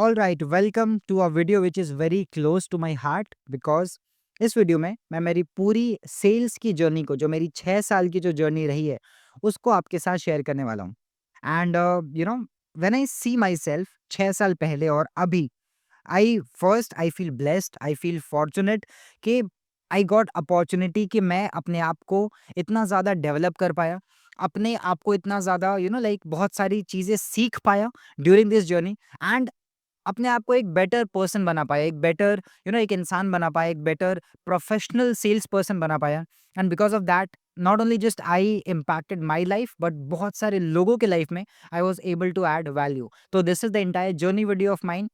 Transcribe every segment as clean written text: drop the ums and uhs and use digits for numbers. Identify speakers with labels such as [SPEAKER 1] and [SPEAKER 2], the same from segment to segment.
[SPEAKER 1] All right, welcome to a video which is very close to my heart because इस video में मैं मेरी पूरी सेल्स की जर्नी को, जो मेरी 6 साल की जो जर्नी रही है, उसको आपके साथ शेयर करने वाला हूँ। And when I see myself 6 साल पहले और अभी, I feel blessed, I feel fortunate कि आई गॉट अपॉर्चुनिटी कि मैं अपने आप को इतना ज़्यादा डेवलप कर पाया, अपने आप को इतना ज़्यादा लाइक बहुत सारी चीज़ें सीख पाया ड्यूरिंग दिस जर्नी। एंड अपने आप को एक बेटर पर्सन बना पाया, एक बेटर एक इंसान बना पाया, एक बेटर प्रोफेशनल सेल्स पर्सन बना पाया। And because of that, not only just I impacted my life but बहुत सारे लोगों के लाइफ में I was able to add value. तो this is the entire journey video of mind.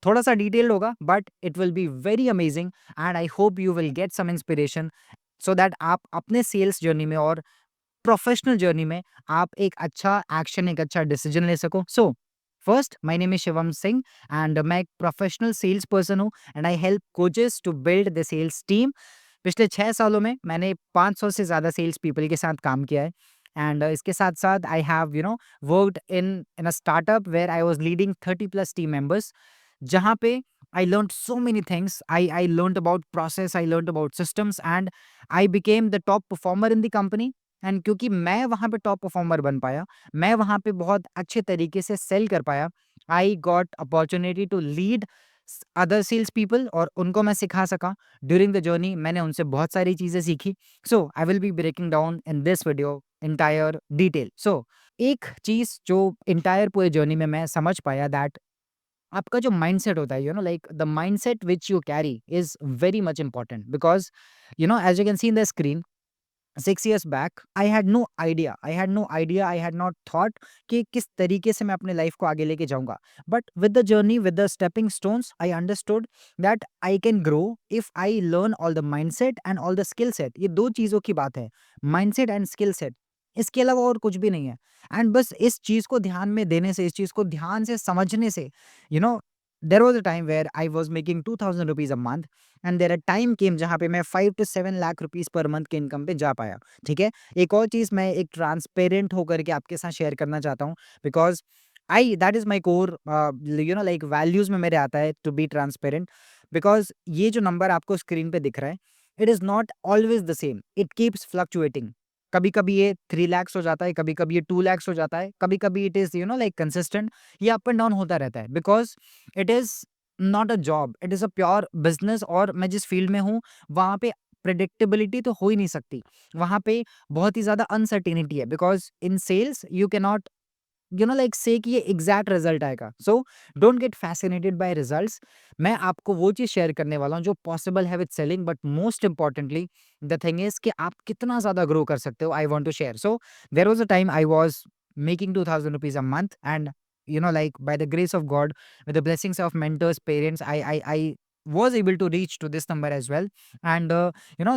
[SPEAKER 1] थोड़ा सा डिटेल्ड होगा but it will be very amazing and I hope you will get some inspiration so that आप अपने sales journey में और professional journey में आप एक अच्छा एक्शन, एक अच्छा डिसीजन ले सको। So first, my name is Shivam Singh and मैं एक प्रोफेशनल सेल्स पर्सन हूँ and I help coaches to build the sales team. पिछले 6 सालों में मैंने 500 से ज़्यादा सेल्स पीपल के साथ काम किया है। एंड इसके साथ साथ I have worked in in a startup where I was leading 30+ team members, जहाँ पे I learned so many things. I learned about process, I learned about systems, and I became the top performer in the company. And क्योंकि मैं वहाँ पे top performer बन पाया, मैं वहाँ पे बहुत अच्छे तरीके से सेल कर पाया, I got opportunity to lead other sales people और उनको मैं सिखा सका। ड्यूरिंग द जर्नी मैंने उनसे बहुत सारी चीज़ें सीखी। So I will be breaking down in this video entire detail. So एक चीज़ जो इंटायर पूरे जर्नी में मैं समझ पाया, दैट आपका जो माइंडसेट होता है, like the mindset which you carry is very much important because as you can see in the screen, 6 years back, I had not thought कि किस तरीके से मैं अपने लाइफ को आगे लेके जाऊंगा। But with the journey, with the stepping stones, I understood that I can grow if I learn all the mindset and all the skill set. ये दो चीज़ों की बात है, माइंडसेट एंड स्किल सेट। इसके अलावा और कुछ भी नहीं है। एंड बस इस चीज़ को ध्यान में देने से, इस चीज़ को ध्यान से समझने से, you know there was a time where I was making 2000 rupees a month and there a time came जहाँ पे मैं 5 to 7 lakh rupees per month के इनकम पे जा पाया। ठीक है, एक और चीज़ मैं एक ट्रांसपेरेंट होकर के आपके साथ शेयर करना चाहता हूँ because I that is my core, like values में मेरे आता है टू बी ट्रांसपेरेंट। बिकॉज ये जो नंबर आपको स्क्रीन पे दिख रहा है, it is not always the same, it keeps fluctuating. कभी कभी ये 3 lakhs हो जाता है, कभी कभी ये 2 lakhs हो जाता है, कभी कभी इट इज लाइक कंसिस्टेंट। ये अप एंड डाउन होता रहता है because it is not a job, it is a pure business. और मैं जिस फील्ड में हूँ वहाँ पे प्रिडिक्टेबिलिटी तो हो ही नहीं सकती, वहाँ पे बहुत ही ज़्यादा अनसर्टेनिटी है because in sales you can not like say कि ये एग्जैक्ट रिजल्ट आएगा। So don't get fascinated by results. मैं आपको वो चीज़ शेयर करने वाला हूँ जो पॉसिबल है with selling, but most importantly the thing is कि आप कितना ज़्यादा ग्रो कर सकते हो, I want to share. So there was a time I was making 2000 rupees a month, and like by the grace of God, with the blessings of mentors, parents, I was able to reach to this number as well. And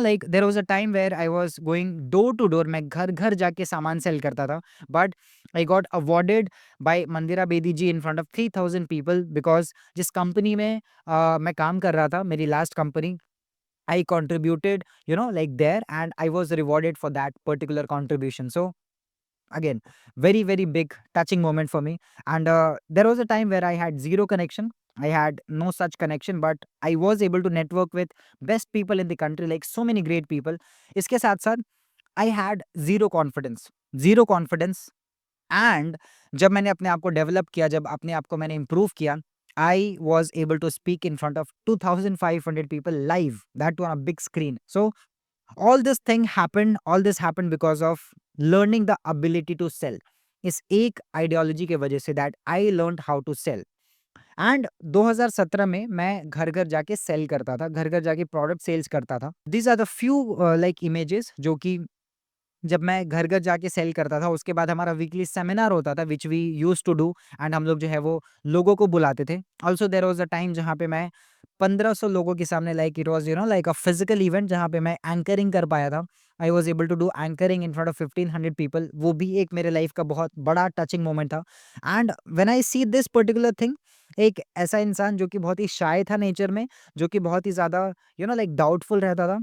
[SPEAKER 1] like there was a time where I was going door to door, मैं घर घर जाके सामान cell करता था। But I got awarded by Mandira Bedi ji in front of 3000 people because जिस company में मैं काम कर रहा था, मेरी last company, I contributed like there, and I was rewarded for that particular contribution. So again, very very big touching moment for me. And there was a time where I had zero connection, I had no such connection, but I was able to network with best people in the country, like so many great people. इसके साथ साथ I had zero confidence। And जब मैंने अपने आप को develop किया, जब अपने आप को मैंने इम्प्रूव किया, I was able to speak in front of 2500 people live, that on a big screen. So all this happened because of learning the ability to sell। इस एक आइडियोलॉजी के वजह से, that I learned how to sell. And 2017 में मैं घर घर जाके सेल करता था, घर घर जाके प्रोडक्ट सेल्स करता था। These are the few like images जो कि जब मैं घर-घर जाके सेल करता था, उसके बाद हमारा वीकली सेमिनार होता था which we used to do. And हम लोग जो है वो लोगों को बुलाते थे। Also there was a time जहाँ पे मैं 1500 लोगों के सामने, like it was like a physical event, जहाँ पे मैं एंकरिंग कर पाया था। I was able to do anchoring in front of 1500 people. वो भी एक मेरे लाइफ का बहुत बड़ा टचिंग मोमेंट था। And when I see this particular thing, एक ऐसा इंसान जो कि बहुत ही शाय था नेचर में, जो कि बहुत ही ज़्यादा लाइक डाउटफुल रहता था,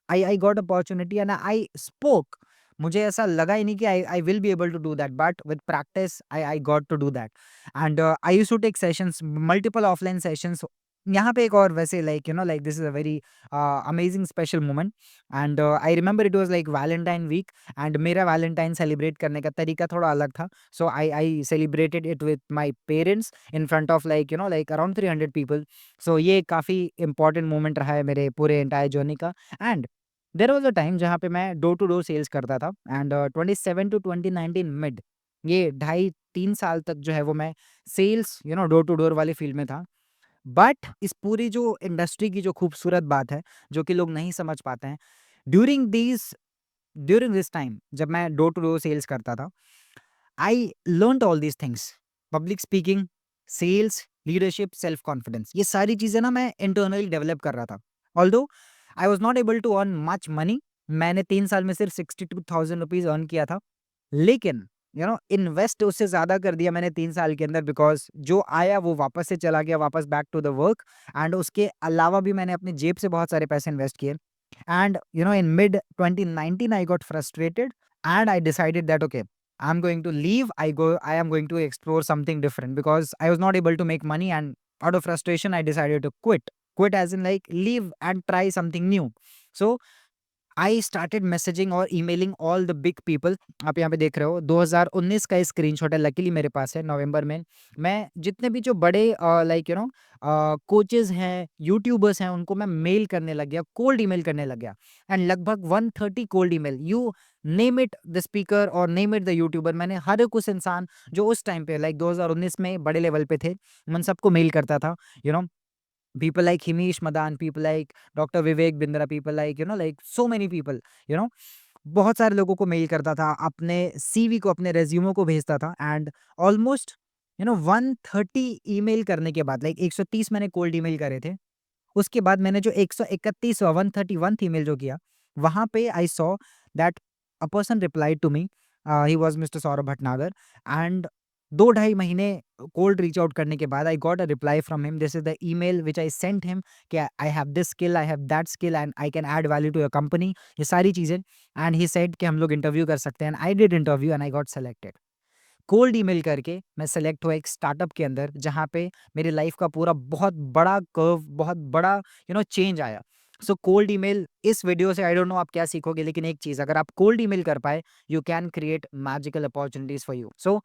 [SPEAKER 1] I got opportunity and I spoke मुझे ऐसा लगा ही नहीं कि I I will be able to do that, but with practice I I got to do that. And I used to take sessions, multiple offline sessions. यहाँ पे एक और वैसे like like this is a very amazing special moment. And I remember it was like Valentine week, and मेरा Valentine celebrate करने का तरीका थोड़ा अलग था। So I celebrated it with my parents in front of like around 300 people. So ये काफ़ी important moment रहा है मेरे पूरे एंटायर जर्नी का। And there was a time जहाँ पे मैं डोर टू डोर सेल्स करता था, एंड 27 टू 2019 मिड, ये ढाई 3 साल तक जो है वो मैं सेल्स डोर टू डोर वाली फील्ड में था। बट इस पूरी जो इंडस्ट्री की जो खूबसूरत बात है, जो कि लोग नहीं समझ पाते हैं, during this during this time जब मैं डोर टू डोर सेल्स करता था, I learned all these things. Public speaking, sales, leadership, self confidence, ये सारी चीज़ें ना मैं इंटरनली डेवलप कर रहा था। Although I was not able to earn much money, मैंने 3 साल में सिर्फ 62,000 रुपीज़ अर्न किया था। लेकिन इन्वेस्ट उससे ज़्यादा कर दिया मैंने 3 साल के अंदर, बिकॉज़ जो आया वो वापस से चला गया, वापस back to the work. And उसके अलावा भी मैंने अपनी जेब से बहुत सारे पैसे इन्वेस्ट किए। And in mid 2019 I got frustrated, and I decided that okay, I'm going to leave. I am going to explore something different because I was not able to make money, and out of frustration I decided to quit as in like leave and try something new. So I started messaging और emailing all the big people. आप यहाँ पे देख रहे हो 2019 का screenshot है, luckily मेरे पास है, नवंबर में मैं जितने भी जो बड़े कोचेज हैं, यूट्यूबर्स हैं, उनको मैं मेल करने लग गया, कोल्ड ईमेल करने लग गया। एंड लगभग 130 cold email, you name it the speaker और नेम इट द यूट्यूबर, मैंने हर एक उस इंसान जो उस टाइम पे लाइक 2019 में बड़े लेवल पे थे, मैं सबको मेल करता था। You know people like Himish Madan, people like Dr. Vivek Bindra, people like like so many people, you know बहुत सारे लोगों को मेल करता था, अपने सीवी को, अपने रेज्यूमो को भेजता था। एंड ऑलमोस्ट 130 ईमेल करने के बाद, लाइक 130 मैंने कोल्ड ईमेल करे थे। उसके बाद मैंने जो 131वां 131th ईमेल जो किया, वहाँ पे I saw that a person replied to me, he was mister Saurabh Bhatnagar. And 2 ढाई महीने कोल्ड रीच आउट करने के बाद I got a reply from him. This is the email which I sent him कि I have this skill, I have that skill and I can add value to your company, ये सारी चीज़ें। And he said कि हम लोग interview कर सकते हैं, and I did interview and I got selected. Cold email करके मैं सेलेक्ट हुआ एक स्टार्टअप के अंदर, जहाँ पे मेरी लाइफ का पूरा बहुत बड़ा कर्व, बहुत बड़ा चेंज आया। सो कोल्ड ईमेल, इस वीडियो से आई डोंट नो आप क्या सीखोगे, लेकिन एक चीज़, अगर आप कोल्ड ईमेल कर पाए, you can create magical opportunities for you. So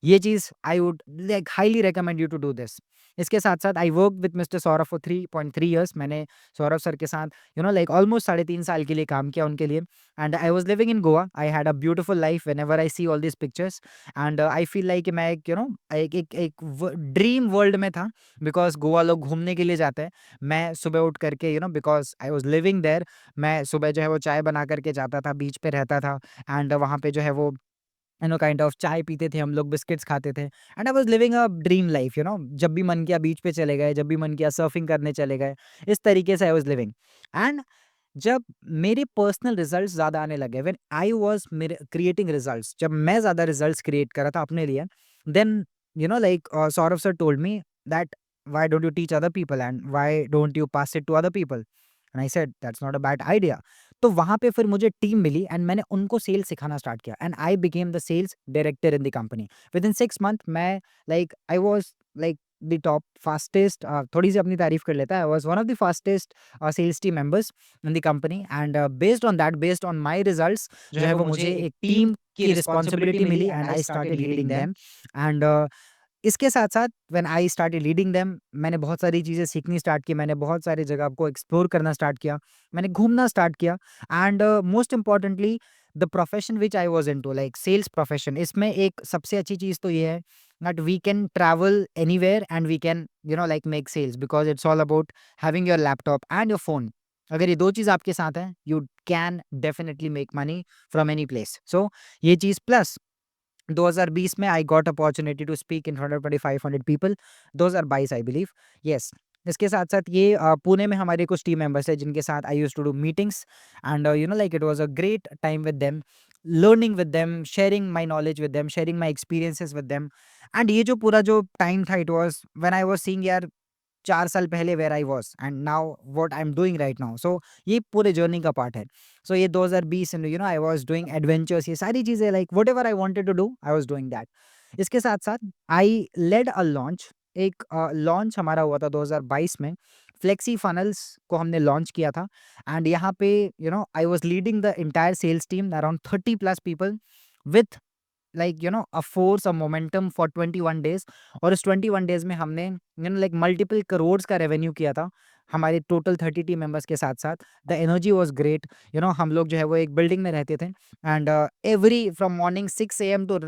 [SPEAKER 1] ये चीज़ I would like highly recommend you to do this. इसके साथ साथ I work with mister Saurabh for 3.3 years. मैंने सौरभ सर के साथ लाइक ऑलमोस्ट 3.5 साल के लिए काम किया उनके लिए। And I was living in Goa, I had a beautiful life. Whenever I see all this pictures and I feel like मैं एक एक ड्रीम वर्ल्ड में था, बिकॉज गोवा लोग घूमने के लिए जाते हैं। मैं सुबह उठ करके because I was living there, मैं सुबह जो है वो चाय बना करके जाता था, बीच पे रहता था। एंड वहाँ पे जो है वो काइंड ऑफ चाय पीते थे हम लोग, बिस्किट्स खाते थे। And I was living a dream life. जब भी मन किया बीच पे चले गए, जब भी मन किया सर्फिंग करने चले गए, इस तरीके से आई वाज लिविंग। एंड जब मेरे पर्सनल रिजल्ट्स ज़्यादा आने लगे, व्हेन आई वाज़ मेरे क्रिएटिंग रिजल्ट्स, जब मैं ज़्यादा रिजल्ट्स क्रिएट कर रहा था अपने लिए, then like Saurabh sir told me that why don't you teach other people and why don't you pass it to other people. And I said that's not a bad idea. तो वहाँ पे फिर मुझे टीम मिली एंड मैंने उनको sales सिखाना start किया, and I became the sales director in the company. Within 6 month मैं like I was like the top fastest, थोड़ी सी अपनी तारीफ कर लेता है, I was one of the fastest sales team members in the company. And based on that, based on my results, जो है वो मुझे एक टीम की रिस्पॉन्सिबिलिटी मिली, and I started leading them. And इसके साथ-साथ when I started leading them, मैंने बहुत सारी चीज़ें सीखनी स्टार्ट की, मैंने बहुत सारी जगह को एक्सप्लोर करना स्टार्ट किया, मैंने घूमना स्टार्ट किया। And most importantly the profession which I was into, like sales profession, इसमें एक सबसे अच्छी चीज़ तो ये है that we can travel anywhere and we can like make sales, because it's all about having your laptop and your phone. अगर ये 2 चीज़ आपके साथ हैं, you can definitely make money from any place. So ये चीज़ प्लस 2020 में I got opportunity to speak in front of 2500 people, 2022 I believe, yes. इसके साथ साथ ये पुणे में हमारे कुछ टीम मेंबर्स हैं जिनके साथ I used to do meetings, and like it was a great time with them, learning with them, sharing my knowledge with them, sharing my experiences with them. And ये जो पूरा जो टाइम था, it was when I was seeing यार 4 साल पहले where I was and now what I am doing right now. So ये पूरे जर्नी का पार्ट है। सो ये 2020 आई वाज़ डूइंग एडवेंचर्स, ये सारी चीज़ें like whatever I wanted to do I was doing that. इसके साथ-साथ आई लेड अ लॉन्च, एक लॉन्च हमारा हुआ था 2022 में। फ्लेक्सी फनल्स को हमने लॉन्च किया था एंड यहाँ पे I was leading the entire sales team around 30 plus people with a force, a momentum for 21 days। और इस 21 डेज में हमने मल्टीपल करोड़ का रेवेन्यू किया था हमारे टोटल 30 टीम मेंबर्स के साथ साथ। The energy was great. हम लोग जो है वो एक बिल्डिंग में रहते थे and every from morning 6 AM to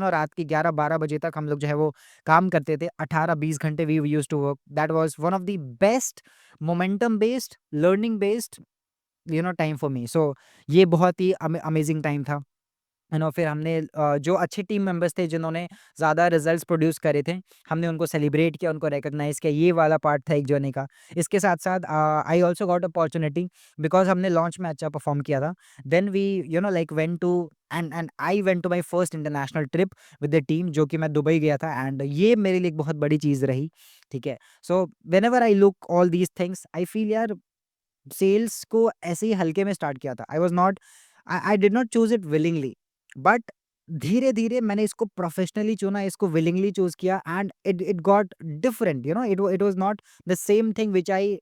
[SPEAKER 1] रात की 11-12 बजे तक हम लोग जो है वो काम करते थे। 18-20 घंटे we used to work. That was one of the best momentum based learning based time for me. So ये बहुत ही अमेजिंग टाइम था। फिर हमने जो अच्छे टीम मेंबर्स थे जिन्होंने ज़्यादा रिजल्ट्स प्रोड्यूस करे थे, हमने उनको सेलिब्रेट किया, उनको रिकॉग्नाइज़ किया। ये वाला पार्ट था एक जर्नी का। इसके साथ-साथ I also got opportunity because हमने लॉन्च में अच्छा परफॉर्म किया था। Then we went to and I went to my first international trip with the team, जो कि मैं दुबई गया था एंड ये मेरे लिए एक बहुत बड़ी चीज़ रही, ठीक है? So whenever I look all these things I feel यार सेल्स को ऐसे ही हल्के में स्टार्ट किया था। I did not choose it willingly, but धीरे-धीरे मैंने इसको प्रोफेशनली चुना, इसको विलिंगली चूज़ किया and it it got different. It was not the same thing which I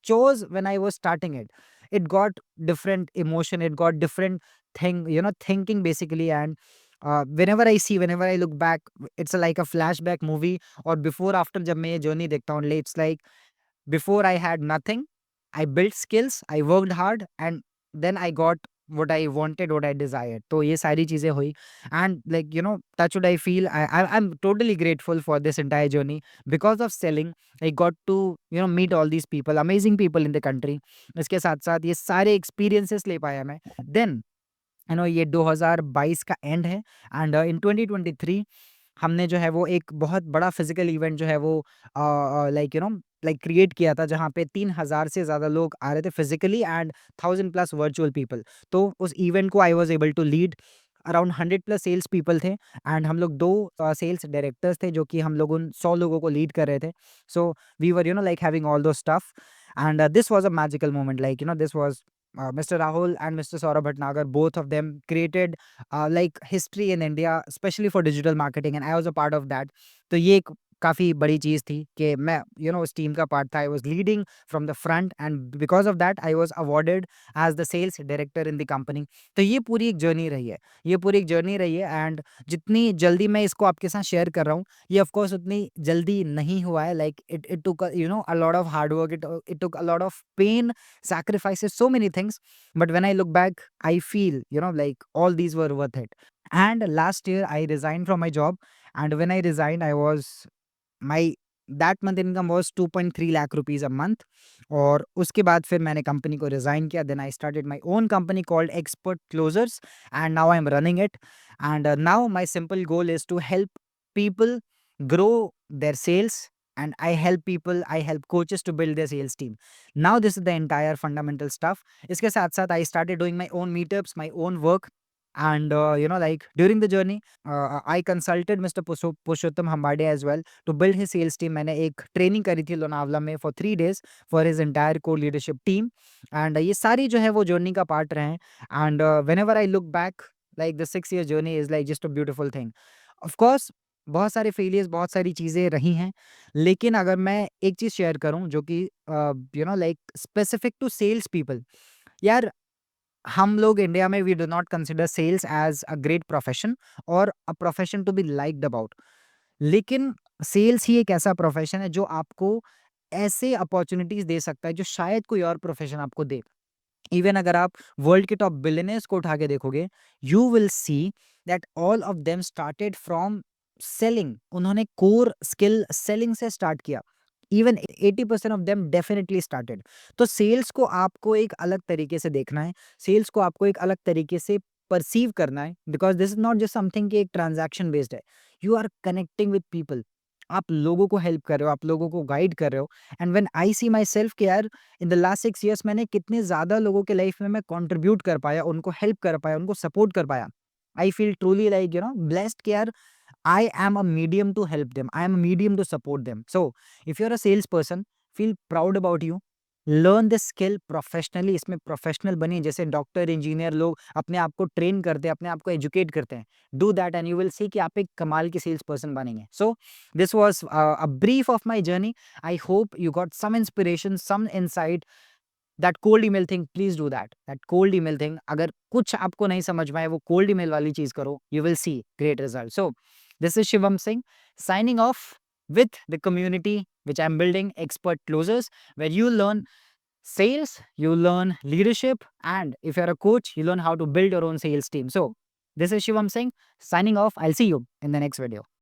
[SPEAKER 1] chose when I was starting it. It got different emotion, it got different thinking basically. And whenever I look back, it's like a flashback movie, और before after जब मैं ये journey देखता हूँ, it's like before I had nothing, I built skills, I worked hard, and then I got what I wanted, what I desired. तो ये सारी चीज़ें हुई and touch wood, I feel I'm totally grateful for this entire journey. Because of selling, I got to meet all these people, amazing people in the country. इसके साथ-साथ ये सारे experiences ले पाया मैं। Then ये 2022 का एंड है एंड इन 2023 हमने जो है वो एक बहुत बड़ा फिजिकल इवेंट जो है वो क्रिएट किया था, जहाँ पे 3000 से ज़्यादा लोग आ रहे थे physically and 1000 plus virtual people. तो उस इवेंट को I was able to lead. Around 100 plus sales people थे एंड हम लोग दो सेल्स डायरेक्टर्स थे जो कि हम लोग उन 100 लोगों को लीड कर रहे थे। So we were having all those stuff and this was a magical moment. This was Mr. Rahul and Mr. Saurabh Bhatnagar, both of them created history in India, especially for digital marketing, and I was a part of that. तो ये एक काफ़ी बड़ी चीज़ थी कि मैं उस team का पार्ट था। I was leading from the front and because of that I was awarded as the sales director in the company. तो ये पूरी एक जर्नी रही है, एंड जितनी जल्दी मैं इसको आपके साथ शेयर कर रहा हूँ, ये ऑफ कोर्स उतनी जल्दी नहीं हुआ है। It took a lot of hard work, it took a lot of pain, sacrifices, so many things, but when I look back I feel all these were worth it. And last year I resigned from my job, and when I resigned I was my that month income was 2.3 lakh rupees a month। और उसके बाद फिर मैंने company को resign किया। Then I started my own company called expert closers and now I am running it. And now my simple goal is to help people grow their sales, and I help coaches to build their sales team. Now this is the entire fundamental stuff. इसके साथ साथ I started doing my own meetups, my own work, and during the journey I consulted Mr. Pushottam Hambade as well to build his sales team. मैंने एक training करी थी लोनावला में for 3 days for his entire core leadership team, and ये सारी जो है वो जर्नी का पार्ट रहे हैं। and whenever I look back, like the 6 year journey is like just a beautiful thing. Of course बहुत सारे फेलियर्स, बहुत सारी चीज़ें रही हैं, लेकिन अगर मैं एक चीज़ शेयर करूँ जो कि स्पेसिफिक टू सेल्स पीपल, यार हम लोग इंडिया में we do not consider sales as a great profession और a profession to be liked about. लेकिन सेल्स ही एक ऐसा प्रोफेशन है जो आपको ऐसे अपॉर्चुनिटीज दे सकता है जो शायद कोई और प्रोफेशन आपको दे। इवन अगर आप वर्ल्ड के टॉप बिलियनर्स को उठा के देखोगे, you will see that all of them started from selling. उन्होंने कोर स्किल सेलिंग से स्टार्ट किया। Even 80% of them definitely started. तो सेल्स को आपको एक अलग तरीके से देखना है, सेल्स को आपको एक अलग तरीके से परसीव करना है, because this is not just something कि एक ट्रांजैक्शन बेस्ड है। You are connecting with people, आप लोगों को हेल्प कर रहे हो, आप लोगों को गाइड कर रहे हो। And when I see myself कि यार इन द लास्ट 6 ईयर्स मैंने कितने ज़्यादा लोगों के लाइफ में मैं कंट्रीब्यूट कर पाया, उनको हेल्प कर पाया, उनको सपोर्ट कर पाया। आई फील ट्रूली ब्लेस्ड कि यार I am a medium to help them. I am a medium to support them. So if you're a salesperson, feel proud about you. Learn this skill professionally, इसमें professional बनिए, जैसे doctor engineer लोग अपने आप को train करते हैं, अपने आप को एजुकेट करते हैं. Do that and you will see कि आप एक कमाल की सेल्स पर्सन बनेंगे. So this was a brief of my journey. I hope you got some inspiration, some insight. That cold email thing, please do that cold email thing. अगर कुछ आपको नहीं समझ में आए, वो कोल्ड ईमेल वाली चीज करो, you will C great result. So this is Shivam Singh signing off with the community which I'm building, Expert Closers, where you learn sales, you learn leadership, and if you're a coach, you learn how to build your own sales team. So this is Shivam Singh signing off. I'll see you in the next video.